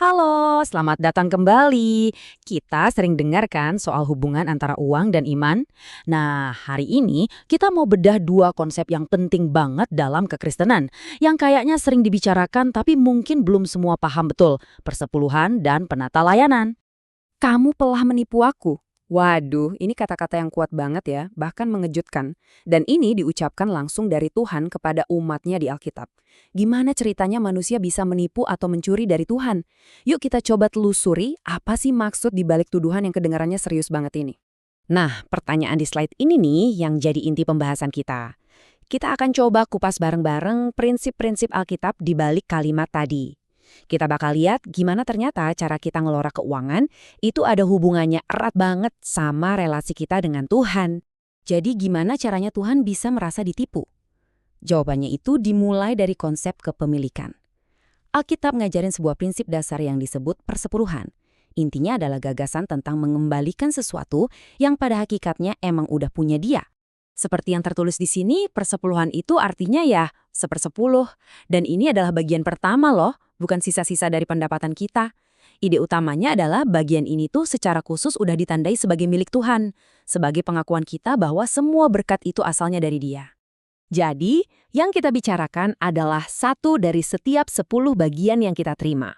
Halo, selamat datang kembali. Kita sering dengar kan soal hubungan antara uang dan iman? Nah, hari ini kita mau bedah dua konsep yang penting banget dalam kekristenan, yang kayaknya sering dibicarakan tapi mungkin belum semua paham betul, persepuluhan dan penata layanan. Kamu telah menipu aku. Waduh, ini kata-kata yang kuat banget ya, bahkan mengejutkan. Dan ini diucapkan langsung dari Tuhan kepada umatnya di Alkitab. Gimana ceritanya manusia bisa menipu atau mencuri dari Tuhan? Yuk kita coba telusuri apa sih maksud di balik tuduhan yang kedengarannya serius banget ini. Nah, pertanyaan di slide ini nih yang jadi inti pembahasan kita. Kita akan coba kupas bareng-bareng prinsip-prinsip Alkitab di balik kalimat tadi. Kita bakal lihat gimana ternyata cara kita ngelola keuangan itu ada hubungannya erat banget sama relasi kita dengan Tuhan. Jadi gimana caranya Tuhan bisa merasa ditipu? Jawabannya itu dimulai dari konsep kepemilikan. Alkitab ngajarin sebuah prinsip dasar yang disebut persepuluhan. Intinya adalah gagasan tentang mengembalikan sesuatu yang pada hakikatnya emang udah punya dia. Seperti yang tertulis di sini, persepuluhan itu artinya ya sepersepuluh. Dan ini adalah bagian pertama loh, bukan sisa-sisa dari pendapatan kita. Ide utamanya adalah bagian ini tuh secara khusus udah ditandai sebagai milik Tuhan. Sebagai pengakuan kita bahwa semua berkat itu asalnya dari Dia. Jadi, yang kita bicarakan adalah satu dari setiap 10 bagian yang kita terima.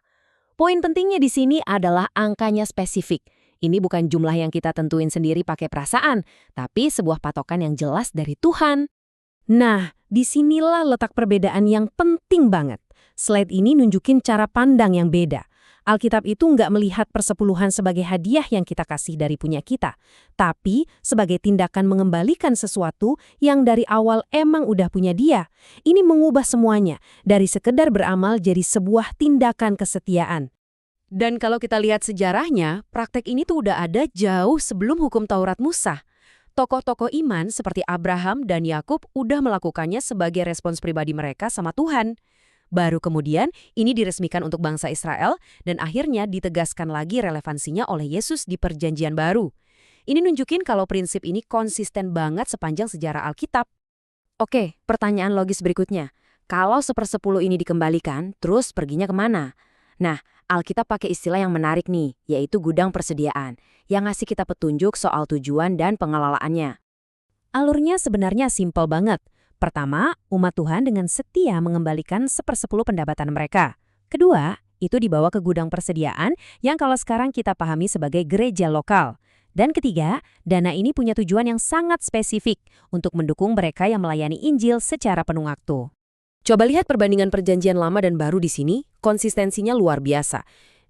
Poin pentingnya di sini adalah angkanya spesifik. Ini bukan jumlah yang kita tentuin sendiri pakai perasaan, tapi sebuah patokan yang jelas dari Tuhan. Nah, disinilah letak perbedaan yang penting banget. Slide ini nunjukin cara pandang yang beda. Alkitab itu nggak melihat persepuluhan sebagai hadiah yang kita kasih dari punya kita, tapi sebagai tindakan mengembalikan sesuatu yang dari awal emang udah punya Dia. Ini mengubah semuanya, dari sekedar beramal jadi sebuah tindakan kesetiaan. Dan kalau kita lihat sejarahnya, praktek ini tuh udah ada jauh sebelum hukum Taurat Musa. Tokoh-tokoh iman seperti Abraham dan Yakub udah melakukannya sebagai respons pribadi mereka sama Tuhan. Baru kemudian ini diresmikan untuk bangsa Israel dan akhirnya ditegaskan lagi relevansinya oleh Yesus di Perjanjian Baru. Ini nunjukin kalau prinsip ini konsisten banget sepanjang sejarah Alkitab. Oke, pertanyaan logis berikutnya. Kalau sepersepuluh ini dikembalikan, terus perginya kemana? Nah, Alkitab pakai istilah yang menarik nih, yaitu gudang persediaan, yang ngasih kita petunjuk soal tujuan dan pengelolaannya. Alurnya sebenarnya simpel banget. Pertama, umat Tuhan dengan setia mengembalikan sepersepuluh pendapatan mereka. Kedua, itu dibawa ke gudang persediaan yang kalau sekarang kita pahami sebagai gereja lokal. Dan ketiga, dana ini punya tujuan yang sangat spesifik untuk mendukung mereka yang melayani Injil secara penuh waktu. Coba lihat perbandingan perjanjian lama dan baru di sini, konsistensinya luar biasa.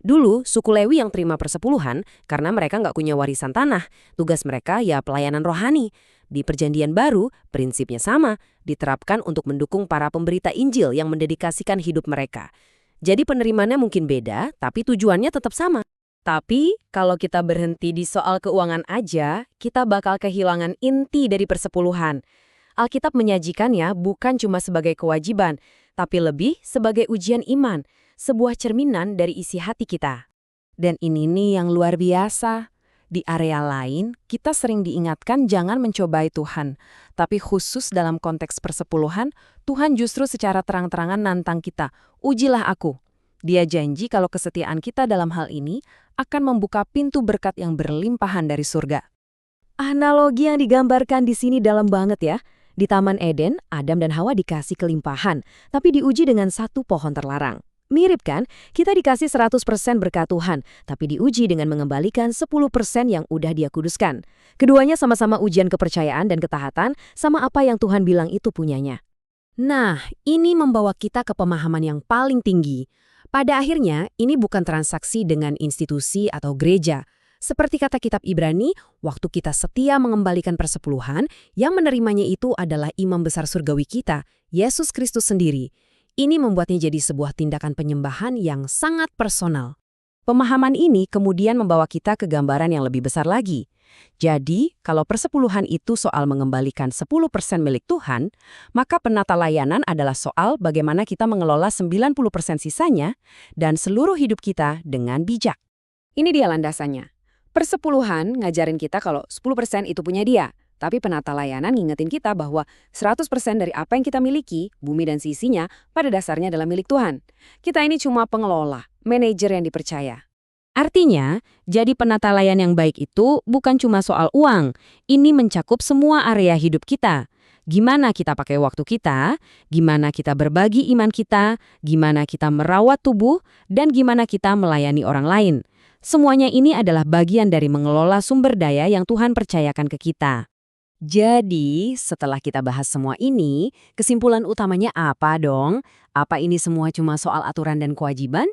Dulu, suku Lewi yang terima persepuluhan karena mereka nggak punya warisan tanah. Tugas mereka ya pelayanan rohani. Di perjanjian baru, prinsipnya sama, diterapkan untuk mendukung para pemberita Injil yang mendedikasikan hidup mereka. Jadi penerimaannya mungkin beda, tapi tujuannya tetap sama. Tapi, kalau kita berhenti di soal keuangan aja, kita bakal kehilangan inti dari persepuluhan. Alkitab menyajikannya bukan cuma sebagai kewajiban, tapi lebih sebagai ujian iman, sebuah cerminan dari isi hati kita. Dan ini nih yang luar biasa. Di area lain, kita sering diingatkan jangan mencobai Tuhan. Tapi khusus dalam konteks persepuluhan, Tuhan justru secara terang-terangan nantang kita, ujilah aku. Dia janji kalau kesetiaan kita dalam hal ini akan membuka pintu berkat yang berlimpahan dari surga. Analogi yang digambarkan di sini dalam banget ya. Di Taman Eden, Adam dan Hawa dikasih kelimpahan, tapi diuji dengan satu pohon terlarang. Mirip kan? Kita dikasih 100% berkat Tuhan, tapi diuji dengan mengembalikan 10% yang udah Dia kuduskan. Keduanya sama-sama ujian kepercayaan dan ketaatan sama apa yang Tuhan bilang itu punyanya. Nah, ini membawa kita ke pemahaman yang paling tinggi. Pada akhirnya, ini bukan transaksi dengan institusi atau gereja. Seperti kata kitab Ibrani, waktu kita setia mengembalikan persepuluhan, yang menerimanya itu adalah imam besar surgawi kita, Yesus Kristus sendiri. Ini membuatnya jadi sebuah tindakan penyembahan yang sangat personal. Pemahaman ini kemudian membawa kita ke gambaran yang lebih besar lagi. Jadi, kalau persepuluhan itu soal mengembalikan 10% milik Tuhan, maka penata layanan adalah soal bagaimana kita mengelola 90% sisanya dan seluruh hidup kita dengan bijak. Ini dia landasannya. Persepuluhan ngajarin kita kalau 10% itu punya Dia. Tapi penata layanan ngingetin kita bahwa 100% dari apa yang kita miliki, bumi dan sisinya, pada dasarnya adalah milik Tuhan. Kita ini cuma pengelola, manajer yang dipercaya. Artinya, jadi penata layan yang baik itu bukan cuma soal uang. Ini mencakup semua area hidup kita. Gimana kita pakai waktu kita, gimana kita berbagi iman kita, gimana kita merawat tubuh, dan gimana kita melayani orang lain. Semuanya ini adalah bagian dari mengelola sumber daya yang Tuhan percayakan ke kita. Jadi, setelah kita bahas semua ini, kesimpulan utamanya apa dong? Apa ini semua cuma soal aturan dan kewajiban?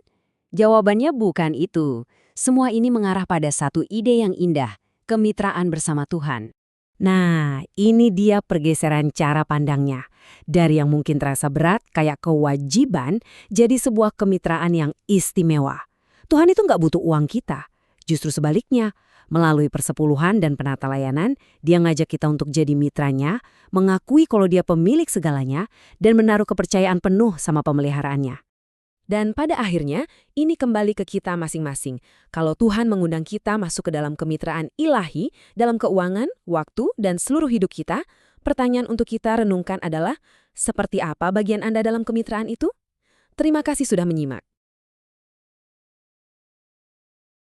Jawabannya bukan itu. Semua ini mengarah pada satu ide yang indah, kemitraan bersama Tuhan. Nah, ini dia pergeseran cara pandangnya. Dari yang mungkin terasa berat, kayak kewajiban, jadi sebuah kemitraan yang istimewa. Tuhan itu nggak butuh uang kita. Justru sebaliknya, melalui persepuluhan dan penata layanan, dia ngajak kita untuk jadi mitranya, mengakui kalau dia pemilik segalanya, dan menaruh kepercayaan penuh sama pemeliharaannya. Dan pada akhirnya, ini kembali ke kita masing-masing. Kalau Tuhan mengundang kita masuk ke dalam kemitraan ilahi, dalam keuangan, waktu, dan seluruh hidup kita, pertanyaan untuk kita renungkan adalah, seperti apa bagian Anda dalam kemitraan itu? Terima kasih sudah menyimak.